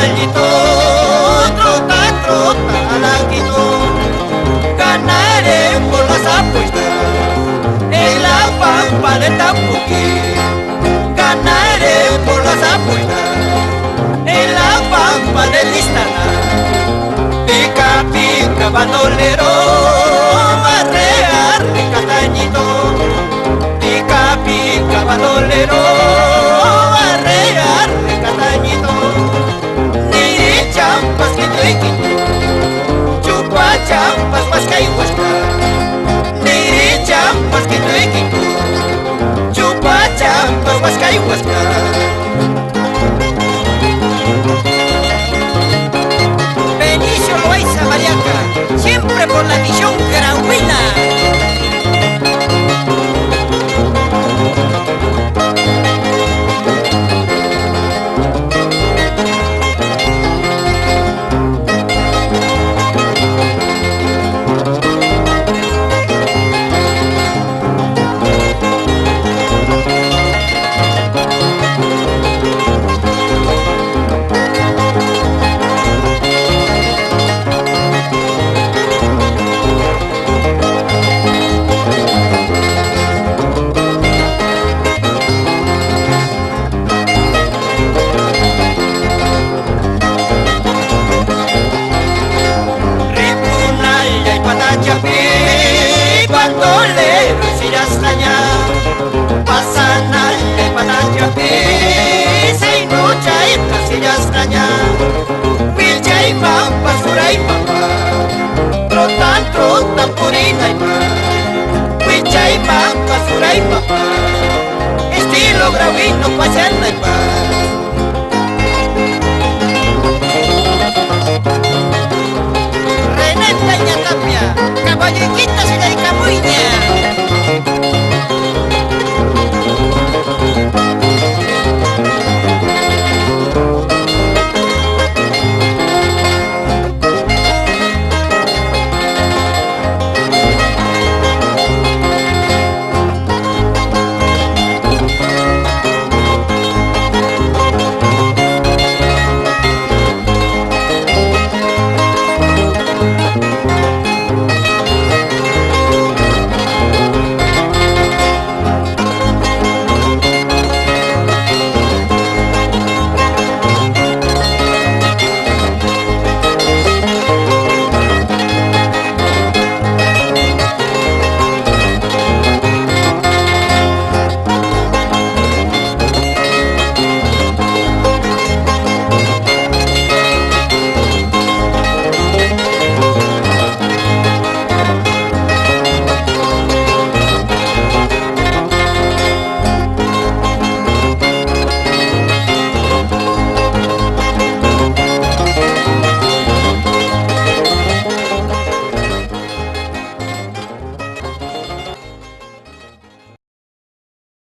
caballito, trota, trota, alaquito, ganaré por las apuestas en la pampa de Tampuquí. Ganaré por las apuestas en la pampa de Listana. Pica, pica, bandolero, arrear de Catañito. Pica, pica, bandolero, arrear de Catañito. Niri champas que tuiquito, chupa champas huasca y huasca. Niri champas que tuiquito, chupa champas huasca y huasca. Benicio Loaiza Mariaca, siempre por la misión Grauina. Bandolero si ya extraña, pasan al de Panachapi, se noche si ya extraña, Vilcha y Pampa, Sura y Pampa, trota, trota, purina y más, Vilcha y Pampa, Sura y Pampa, estilo Grauino, Pacherna y más.